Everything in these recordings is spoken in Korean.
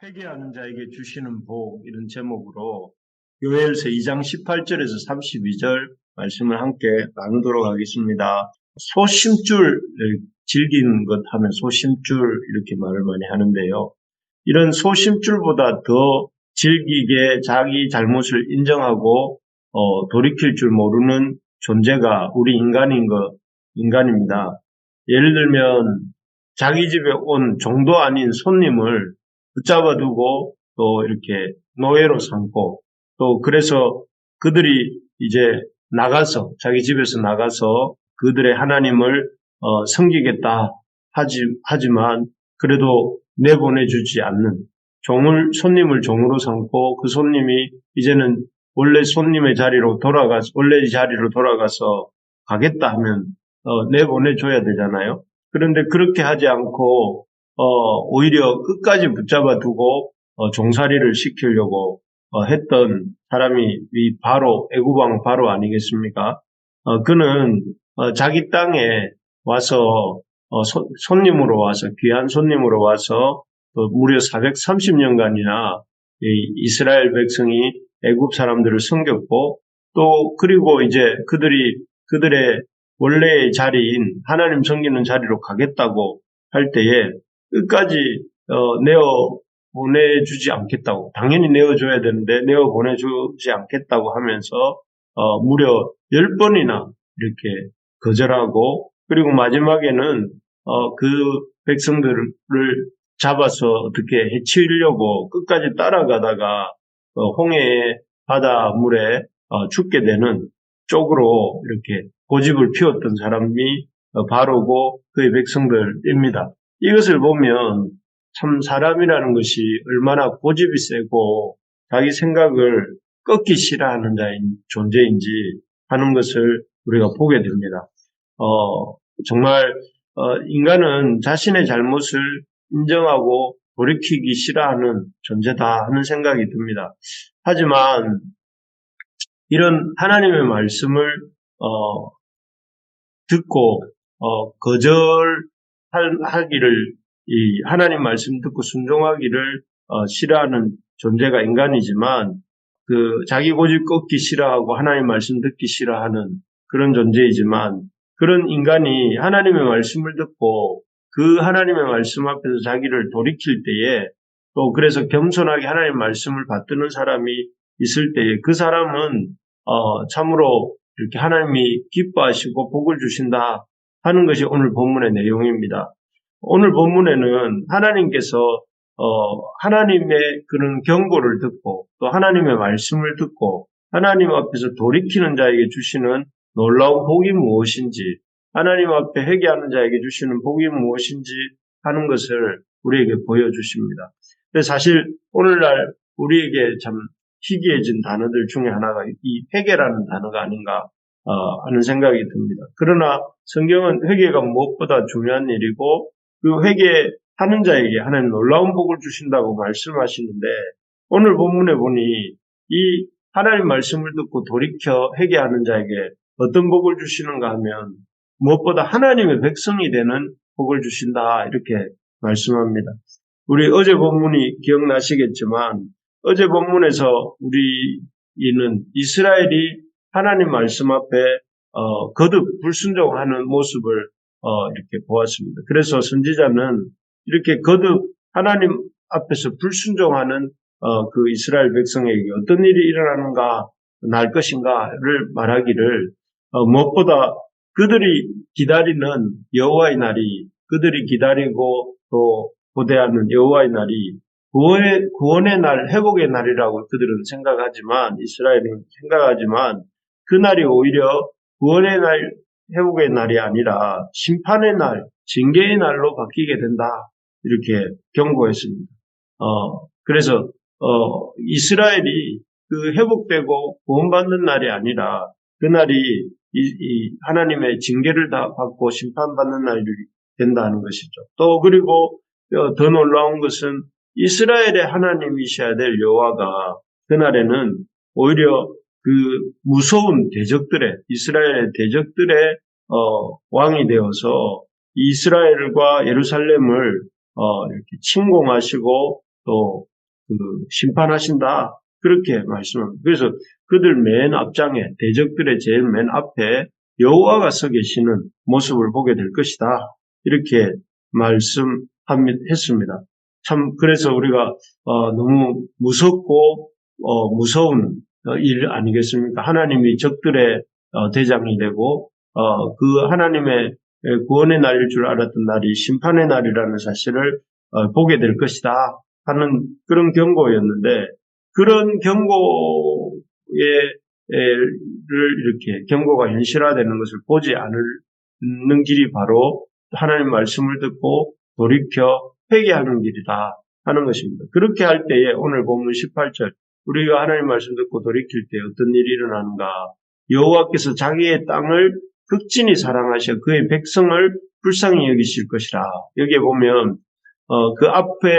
회개하는 자에게 주시는 복 이런 제목으로 요엘서 2장 18절에서 32절 말씀을 함께 나누도록 하겠습니다. 소심줄 즐기는 것 하면 소심줄 이렇게 말을 많이 하는데요. 이런 소심줄보다 더 즐기게 자기 잘못을 인정하고 돌이킬 줄 모르는 존재가 우리 인간입니다. 예를 들면 자기 집에 온 종도 아닌 손님을 붙잡아 두고 또 이렇게 노예로 삼고 또 그래서 그들이 이제 자기 집에서 나가서 그들의 하나님을 섬기겠다 하지만 그래도 내보내주지 않는 손님을 종으로 삼고 그 손님이 이제는 원래 자리로 돌아가서 가겠다 하면 내보내줘야 되잖아요. 그런데 그렇게 하지 않고 오히려 끝까지 붙잡아 두고 종살이를 시키려고 했던 사람이 이 애굽 왕 바로 아니겠습니까? 그는 자기 땅에 와서 귀한 손님으로 와서 무려 430년간이나 이스라엘 백성이 애굽 사람들을 섬겼고 또 그리고 이제 그들의 원래의 자리인 하나님 섬기는 자리로 가겠다고 할 때에 끝까지 내어 보내주지 않겠다고, 당연히 내어줘야 되는데 내어 보내주지 않겠다고 하면서 무려 10번이나 이렇게 거절하고, 그리고 마지막에는 그 백성들을 잡아서 어떻게 해치려고 끝까지 따라가다가 홍해의 바다 물에 죽게 되는 쪽으로 이렇게 고집을 피웠던 사람이 바로고 그의 백성들입니다. 이것을 보면 참 사람이라는 것이 얼마나 고집이 세고 자기 생각을 꺾기 싫어하는 존재인지 하는 것을 우리가 보게 됩니다. 정말 인간은 자신의 잘못을 인정하고 돌이키기 싫어하는 존재다 하는 생각이 듭니다. 하지만 이런 하나님의 말씀을 듣고 거절하기를, 이 하나님 말씀 듣고 순종하기를 싫어하는 존재가 인간이지만 자기 고집 꺾기 싫어하고 하나님 말씀 듣기 싫어하는 그런 존재이지만, 그런 인간이 하나님의 말씀을 듣고 그 하나님의 말씀 앞에서 자기를 돌이킬 때에, 또 그래서 겸손하게 하나님의 말씀을 받드는 사람이 있을 때에 그 사람은 참으로 이렇게 하나님이 기뻐하시고 복을 주신다 하는 것이 오늘 본문의 내용입니다. 오늘 본문에는 하나님께서 하나님의 그런 경고를 듣고 또 하나님의 말씀을 듣고 하나님 앞에서 돌이키는 자에게 주시는 놀라운 복이 무엇인지, 하나님 앞에 회개하는 자에게 주시는 복이 무엇인지 하는 것을 우리에게 보여주십니다. 그래서 사실 오늘날 우리에게 참 희귀해진 단어들 중에 하나가 이 회개라는 단어가 아닌가 하는 생각이 듭니다. 그러나 성경은 회개가 무엇보다 중요한 일이고 그 회개하는 자에게 하나님 놀라운 복을 주신다고 말씀하시는데, 오늘 본문에 보니 이 하나님 말씀을 듣고 돌이켜 회개하는 자에게 어떤 복을 주시는가 하면 무엇보다 하나님의 백성이 되는 복을 주신다 이렇게 말씀합니다. 우리 어제 본문이 기억나시겠지만 어제 본문에서 우리는 이스라엘이 하나님 말씀 앞에 거듭 불순종하는 모습을 이렇게 보았습니다. 그래서 선지자는 이렇게 거듭 하나님 앞에서 불순종하는 그 이스라엘 백성에게 어떤 일이 일어나는가, 날 것인가를 말하기를, 무엇보다 그들이 기다리는 여호와의 날이, 그들이 기다리고 또 고대하는 여호와의 날이 구원의 날, 회복의 날이라고 그들은 생각하지만, 이스라엘은 생각하지만 그 날이 오히려 구원의 날, 회복의 날이 아니라 심판의 날, 징계의 날로 바뀌게 된다 이렇게 경고했습니다. 그래서 이스라엘이 그 회복되고 구원받는 날이 아니라 그날이 이 하나님의 징계를 다 받고 심판받는 날이 된다는 것이죠. 또 그리고 더 놀라운 것은 이스라엘의 하나님이셔야 될 여호와가 그날에는 오히려 그 무서운 이스라엘의 대적들의 왕이 되어서 이스라엘과 예루살렘을 이렇게 침공하시고 또 심판하신다. 그렇게 말씀합니다. 그래서 그들 맨 앞장에, 대적들의 제일 맨 앞에 여호와가 서 계시는 모습을 보게 될 것이다. 이렇게 말씀했습니다. 참, 그래서 우리가, 너무 무섭고, 무서운 일 아니겠습니까? 하나님이 적들의 대장이 되고, 그 하나님의 구원의 날일 줄 알았던 날이 심판의 날이라는 사실을 보게 될 것이다 하는 그런 경고였는데, 그런 를 이렇게 경고가 현실화되는 것을 보지 않는 길이 바로 하나님 말씀을 듣고 돌이켜 회개하는 길이다 하는 것입니다. 그렇게 할 때에 오늘 본문 18절 우리가 하나님 말씀 듣고 돌이킬 때 어떤 일이 일어나는가? 여호와께서 자기의 땅을 극진히 사랑하셔 그의 백성을 불쌍히 여기실 것이라. 여기에 보면 그 앞에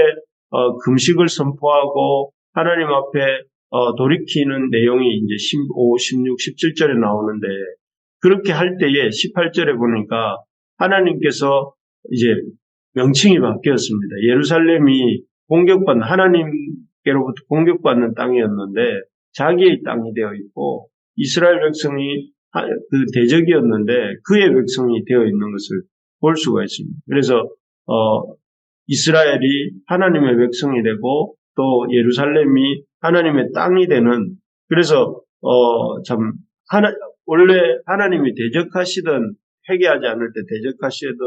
금식을 선포하고 하나님 앞에 돌이키는 내용이 이제 15, 16, 17절에 나오는데 그렇게 할 때에 18절에 보니까 하나님께서 이제 명칭이 바뀌었습니다. 예루살렘이 하나님께로부터 공격받는 땅이었는데 자기의 땅이 되어 있고 이스라엘 백성이 그 대적이었는데 그의 백성이 되어 있는 것을 볼 수가 있습니다. 그래서 이스라엘이 하나님의 백성이 되고 또 예루살렘이 하나님의 땅이 되는 그래서 원래 하나님이 대적하시던 회개하지 않을 때 대적하시던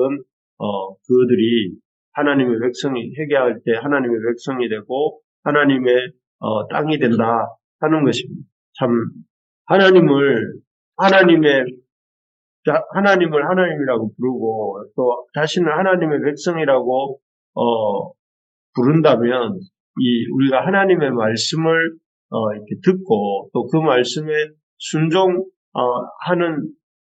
그들이 하나님의 백성이 회개할 때 하나님의 백성이 되고 하나님의 땅이 된다 하는 것입니다. 참 하나님을 하나님이라고 부르고 또 자신을 하나님의 백성이라고 부른다면 우리가 하나님의 말씀을 이렇게 듣고 또 그 말씀에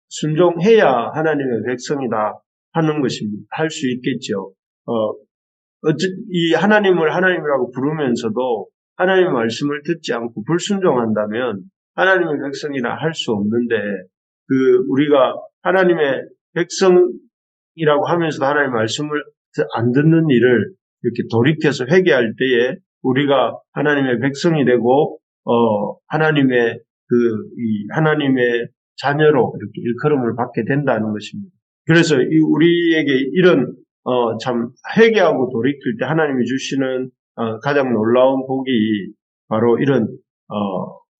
순종해야 하나님의 백성이다 하는 것입니다. 할 수 있겠죠. 이 하나님을 하나님이라고 부르면서도 하나님의 말씀을 듣지 않고 불순종한다면 하나님의 백성이라 할 수 없는데 우리가 하나님의 백성이라고 하면서도 하나님의 말씀을 안 듣는 일을 이렇게 돌이켜서 회개할 때에 우리가 하나님의 백성이 되고 하나님의 자녀로 이렇게 일컬음을 받게 된다는 것입니다. 그래서 우리에게 이런 참 회개하고 돌이킬 때 하나님이 주시는 가장 놀라운 복이 바로 이런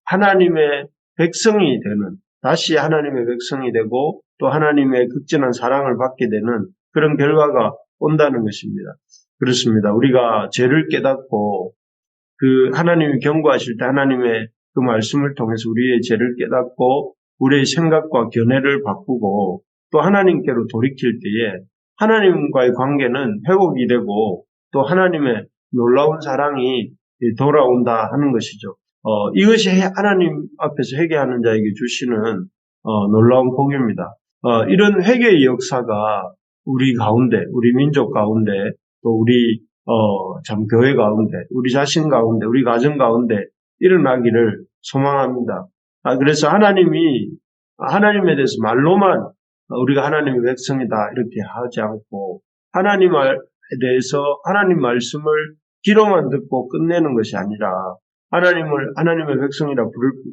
하나님의 백성이 되는 다시 하나님의 백성이 되고 또 하나님의 극진한 사랑을 받게 되는 그런 결과가 온다는 것입니다. 그렇습니다. 우리가 죄를 깨닫고 하나님이 경고하실 때 하나님의 그 말씀을 통해서 우리의 죄를 깨닫고 우리의 생각과 견해를 바꾸고 또 하나님께로 돌이킬 때에 하나님과의 관계는 회복이 되고 또 하나님의 놀라운 사랑이 돌아온다 하는 것이죠. 이것이 하나님 앞에서 회개하는 자에게 주시는 놀라운 복입니다. 이런 회개의 역사가 우리 가운데, 우리 민족 가운데, 또 우리 참 교회 가운데, 우리 자신 가운데, 우리 가정 가운데 일어나기를 소망합니다. 그래서 하나님에 대해서 말로만 우리가 하나님의 백성이다 이렇게 하지 않고 하나님에 대해서 하나님 말씀을 귀로만 듣고 끝내는 것이 아니라 하나님의 백성이라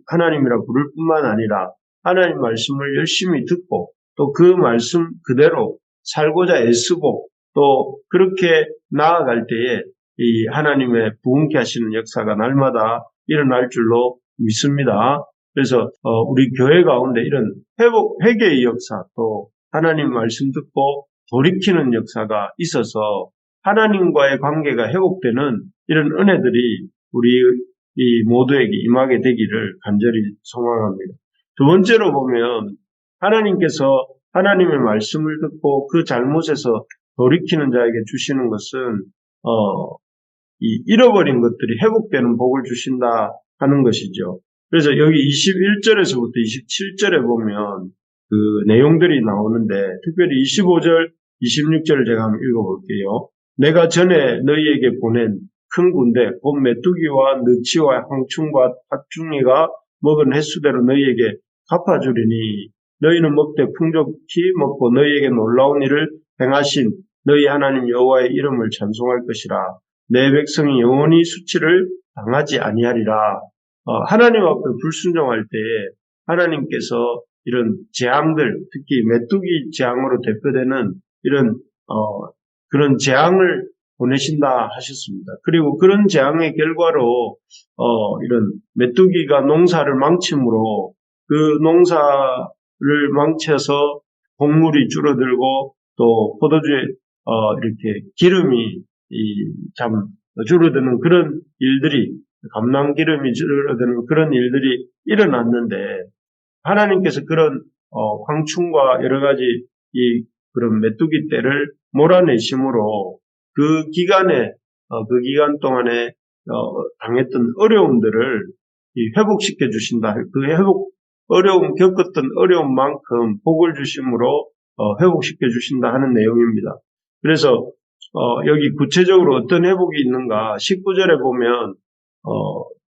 하나님이라 부를 뿐만 아니라 하나님 말씀을 열심히 듣고 또 그 말씀 그대로 살고자 애쓰고 또 그렇게 나아갈 때에 이 하나님의 부흥케 하시는 역사가 날마다 일어날 줄로 믿습니다. 그래서 우리 교회 가운데 이런 회개의 역사 또 하나님 말씀 듣고 돌이키는 역사가 있어서 하나님과의 관계가 회복되는 이런 은혜들이 우리 이 모두에게 임하게 되기를 간절히 소망합니다. 두 번째로 보면 하나님께서 하나님의 말씀을 듣고 그 잘못에서 돌이키는 자에게 주시는 것은 이 잃어버린 것들이 회복되는 복을 주신다 하는 것이죠. 그래서 여기 21절에서부터 27절에 보면 그 내용들이 나오는데 특별히 25절, 26절을 제가 한번 읽어볼게요. 내가 전에 너희에게 보낸 큰 군대 곧 메뚜기와 느치와 황충과 팥중이가 먹은 횟수대로 너희에게 갚아주리니 너희는 먹되 풍족히 먹고 너희에게 놀라운 일을 행하신 너희 하나님 여호와의 이름을 찬송할 것이라. 내 백성이 영원히 수치를 당하지 아니하리라. 하나님 앞에 불순종할 때에 하나님께서 이런 재앙들, 특히 메뚜기 재앙으로 대표되는 이런 그런 재앙을 보내신다 하셨습니다. 그리고 그런 재앙의 결과로 이런 메뚜기가 농사를 망침으로 그 농사를 망쳐서 곡물이 줄어들고 또 포도주에 이렇게 기름이 참 줄어드는 그런 일들이, 감람기름이 줄어드는 그런 일들이 일어났는데, 하나님께서 그런 황충과 여러 가지 그런 메뚜기 떼를 몰아내심으로 그 기간 동안에 당했던 어려움들을 회복시켜 주신다. 겪었던 어려움만큼 복을 주심으로 회복시켜 주신다 하는 내용입니다. 그래서 여기 구체적으로 어떤 회복이 있는가? 19절에 보면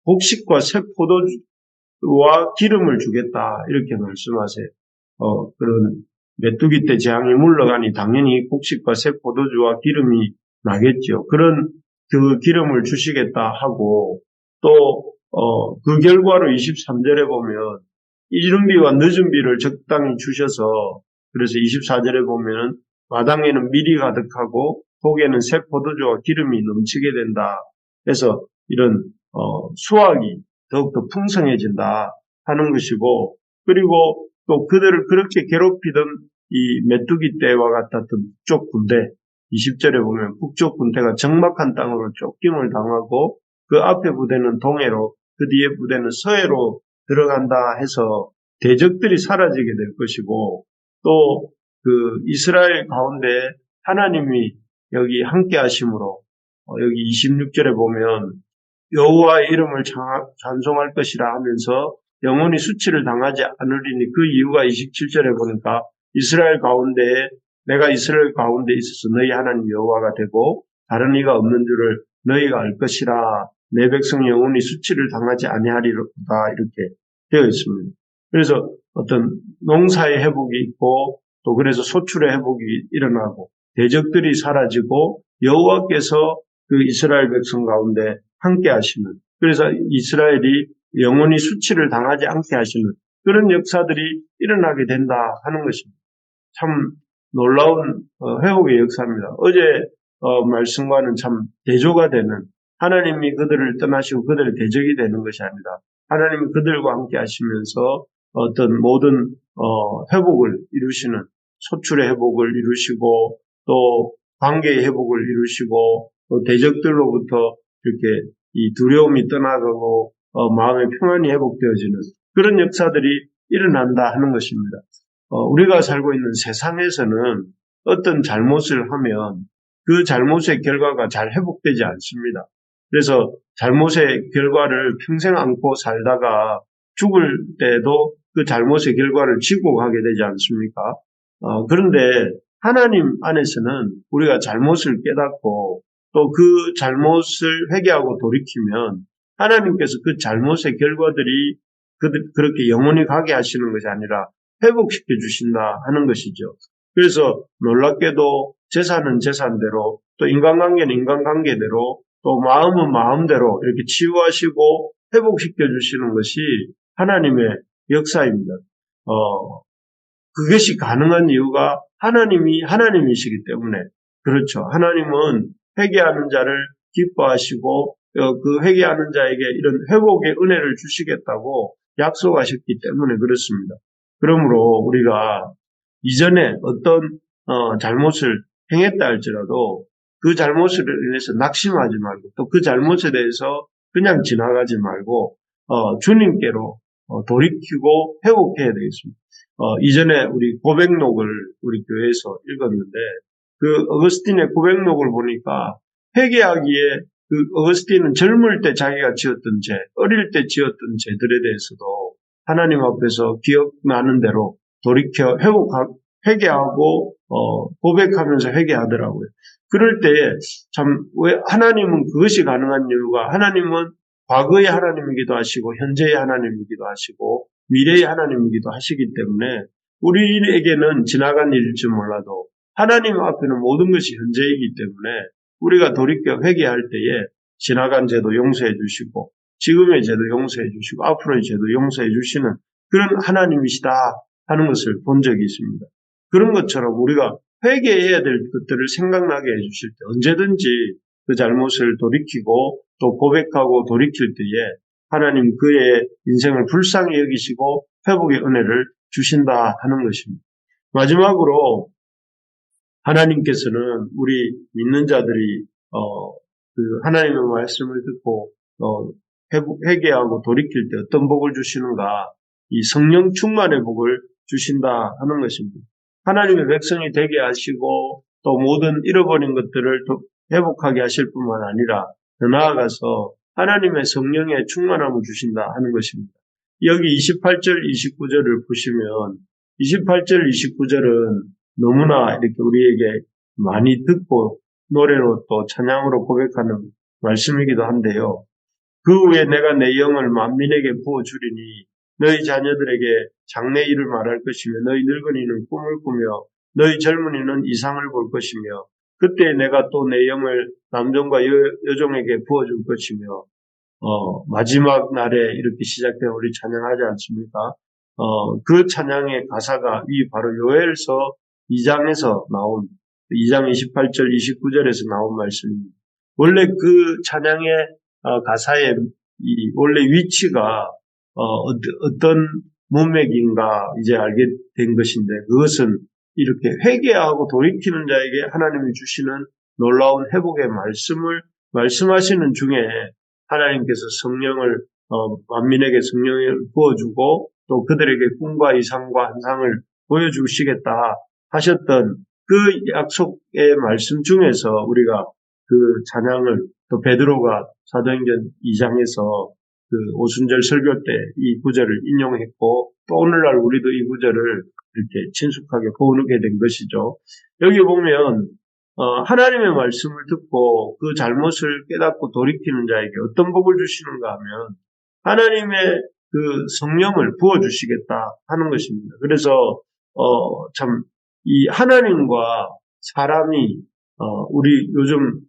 곡식과 새 포도주와 기름을 주겠다 이렇게 말씀하세요. 그런 메뚜기 때 재앙이 물러가니 당연히 곡식과 새 포도주와 기름이 나겠죠. 그런 그 기름을 주시겠다 하고 또 그 결과로 23절에 보면 이른 비와 늦은 비를 적당히 주셔서, 그래서 24절에 보면 마당에는 밀이 가득하고 독에는 새 포도주와 기름이 넘치게 된다. 그래서 이런 수확이 더욱더 풍성해진다 하는 것이고, 그리고 또 그들을 그렇게 괴롭히던 이 메뚜기 떼와 같았던 북쪽 군대, 20절에 보면 북쪽 군대가 적막한 땅으로 쫓김을 당하고 그 앞에 부대는 동해로 그 뒤에 부대는 서해로 들어간다 해서 대적들이 사라지게 될 것이고, 또 그 이스라엘 가운데 하나님이 여기 함께 하심으로 여기 26절에 보면 여호와의 이름을 찬송할 것이라 하면서 영원히 수치를 당하지 않으리니, 그 이유가 27절에 보니까 내가 이스라엘 가운데 있어서 너희 하나님 여호와가 되고 다른 이가 없는 줄을 너희가 알 것이라. 내 백성이 영원히 수치를 당하지 아니하리로다 이렇게 되어 있습니다. 그래서 어떤 농사의 회복이 있고 또 그래서 소출의 회복이 일어나고 대적들이 사라지고 여호와께서 그 이스라엘 백성 가운데 함께 하시는, 그래서 이스라엘이 영원히 수치를 당하지 않게 하시는 그런 역사들이 일어나게 된다 하는 것입니다. 참 놀라운 회복의 역사입니다. 어제 말씀과는 참 대조가 되는, 하나님이 그들을 떠나시고 그들의 대적이 되는 것이 아니라 하나님이 그들과 함께 하시면서 어떤 모든 회복을 이루시는, 소출의 회복을 이루시고 또 관계의 회복을 이루시고 또 대적들로부터 이렇게 이 두려움이 떠나가고 마음의 평안이 회복되어지는 그런 역사들이 일어난다 하는 것입니다. 우리가 살고 있는 세상에서는 어떤 잘못을 하면 그 잘못의 결과가 잘 회복되지 않습니다. 그래서 잘못의 결과를 평생 안고 살다가 죽을 때도 그 잘못의 결과를 지고 가게 되지 않습니까? 그런데 하나님 안에서는 우리가 잘못을 깨닫고 또 그 잘못을 회개하고 돌이키면 하나님께서 그 잘못의 결과들이 그렇게 영원히 가게 하시는 것이 아니라 회복시켜 주신다 하는 것이죠. 그래서 놀랍게도 제사는 제사대로 또 인간관계는 인간관계대로 또 마음은 마음대로 이렇게 치유하시고 회복시켜 주시는 것이 하나님의 역사입니다. 그것이 가능한 이유가 하나님이시기 때문에 그렇죠. 하나님은 회개하는 자를 기뻐하시고 그 회개하는 자에게 이런 회복의 은혜를 주시겠다고 약속하셨기 때문에 그렇습니다. 그러므로 우리가 이전에 어떤 잘못을 행했다 할지라도 그 잘못을 인해서 낙심하지 말고 또 그 잘못에 대해서 그냥 지나가지 말고 주님께로 돌이키고 회복해야 되겠습니다. 이전에 우리 고백록을 우리 교회에서 읽었는데 그 어거스틴의 고백록을 보니까 회개하기에 그 어거스틴은 젊을 때 자기가 지었던 죄, 어릴 때 지었던 죄들에 대해서도 하나님 앞에서 기억나는 대로 돌이켜 회개하고 고백하면서 회개하더라고요. 그럴 때 참 왜 하나님은 그것이 가능한 이유가, 하나님은 과거의 하나님이기도 하시고 현재의 하나님이기도 하시고 미래의 하나님이기도 하시기 때문에 우리에게는 지나간 일일지 몰라도 하나님 앞에는 모든 것이 현재이기 때문에 우리가 돌이켜 회개할 때에 지나간 죄도 용서해 주시고 지금의 죄도 용서해 주시고 앞으로의 죄도 용서해 주시는 그런 하나님이시다 하는 것을 본 적이 있습니다. 그런 것처럼 우리가 회개해야 될 것들을 생각나게 해주실 때 언제든지 그 잘못을 돌이키고 또 고백하고 돌이킬 때에 하나님 그의 인생을 불쌍히 여기시고 회복의 은혜를 주신다 하는 것입니다. 마지막으로 하나님께서는 우리 믿는 자들이 그 하나님의 말씀을 듣고 회개하고 돌이킬 때 어떤 복을 주시는가? 이 성령 충만의 복을 주신다 하는 것입니다. 하나님의 백성이 되게 하시고 또 모든 잃어버린 것들을 회복하게 하실 뿐만 아니라 더 나아가서 하나님의 성령의 충만함을 주신다 하는 것입니다. 여기 28절, 29절을 보시면 28절, 29절은 너무나 이렇게 우리에게 많이 듣고 노래로 또 찬양으로 고백하는 말씀이기도 한데요. 그 후에 내가 내 영을 만민에게 부어주리니 너희 자녀들에게 장래 일을 말할 것이며 너희 늙은이는 꿈을 꾸며 너희 젊은이는 이상을 볼 것이며 그때 내가 또 내 영을 남종과 여종에게 부어줄 것이며 마지막 날에 이렇게 시작된 우리 찬양하지 않습니까? 그 찬양의 가사가 이 바로 요엘서 2장에서 나온 2장 28절 29절에서 나온 말씀입니다. 원래 그 찬양의 가사의 원래 위치가 어떤 문맥인가 이제 알게 된 것인데 그것은 이렇게 회개하고 돌이키는 자에게 하나님이 주시는 놀라운 회복의 말씀을 말씀하시는 중에 하나님께서 성령을 만민에게 성령을 부어주고 또 그들에게 꿈과 이상과 환상을 보여주시겠다 하셨던 그 약속의 말씀 중에서 우리가 그 찬양을 또 베드로가 사도행전 2장에서 그 오순절 설교 때 이 구절을 인용했고 또 오늘날 우리도 이 구절을 이렇게 친숙하게 보게 된 것이죠. 여기 보면 하나님의 말씀을 듣고 그 잘못을 깨닫고 돌이키는 자에게 어떤 복을 주시는가 하면 하나님의 그 성령을 부어주시겠다 하는 것입니다. 그래서 참 이 하나님과 사람이 우리 요즘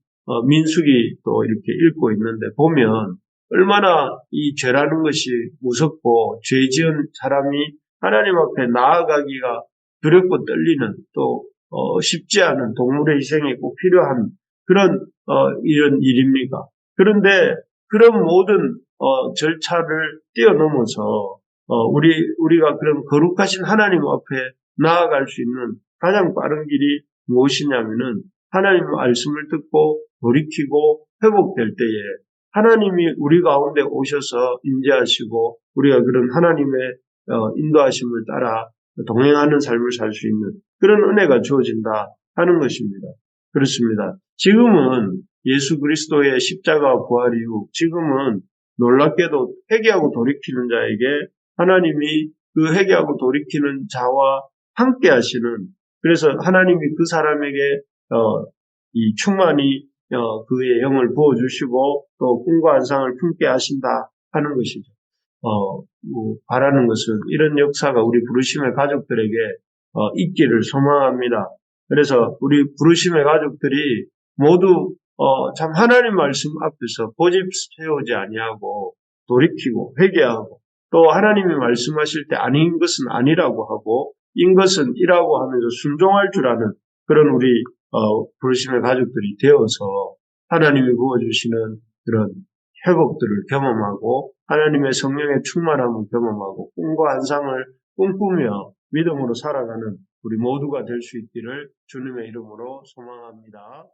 민수기 또 이렇게 읽고 있는데 보면 얼마나 이 죄라는 것이 무섭고 죄 지은 사람이 하나님 앞에 나아가기가 두렵고 떨리는 또 쉽지 않은 동물의 희생이 꼭 필요한 그런 이런 일입니까? 그런데 그런 모든 절차를 뛰어넘어서 우리가 그런 거룩하신 하나님 앞에 나아갈 수 있는 가장 빠른 길이 무엇이냐면은 하나님 말씀을 듣고 돌이키고 회복될 때에 하나님이 우리 가운데 오셔서 임재하시고 우리가 그런 하나님의 인도하심을 따라 동행하는 삶을 살 수 있는 그런 은혜가 주어진다 하는 것입니다. 그렇습니다. 지금은 예수 그리스도의 십자가 부활 이후 지금은 놀랍게도 회개하고 돌이키는 자에게 하나님이 그 회개하고 돌이키는 자와 함께 하시는 그래서 하나님이 그 사람에게 이 충만히 그의 영을 부어주시고 또 꿈과 환상을 품게 하신다 하는 것이죠. 바라는 것은 이런 역사가 우리 부르심의 가족들에게 있기를 소망합니다. 그래서 우리 부르심의 가족들이 모두 참 하나님 말씀 앞에서 고집 세우지 아니하고 돌이키고 회개하고 또 하나님이 말씀하실 때 아닌 것은 아니라고 하고 인 것은 이라고 하면서 순종할 줄 아는 그런 우리 부르심의 가족들이 되어서 하나님이 부어주시는 그런 회복들을 경험하고 하나님의 성령의 충만함을 경험하고 꿈과 환상을 꿈꾸며 믿음으로 살아가는 우리 모두가 될 수 있기를 주님의 이름으로 소망합니다.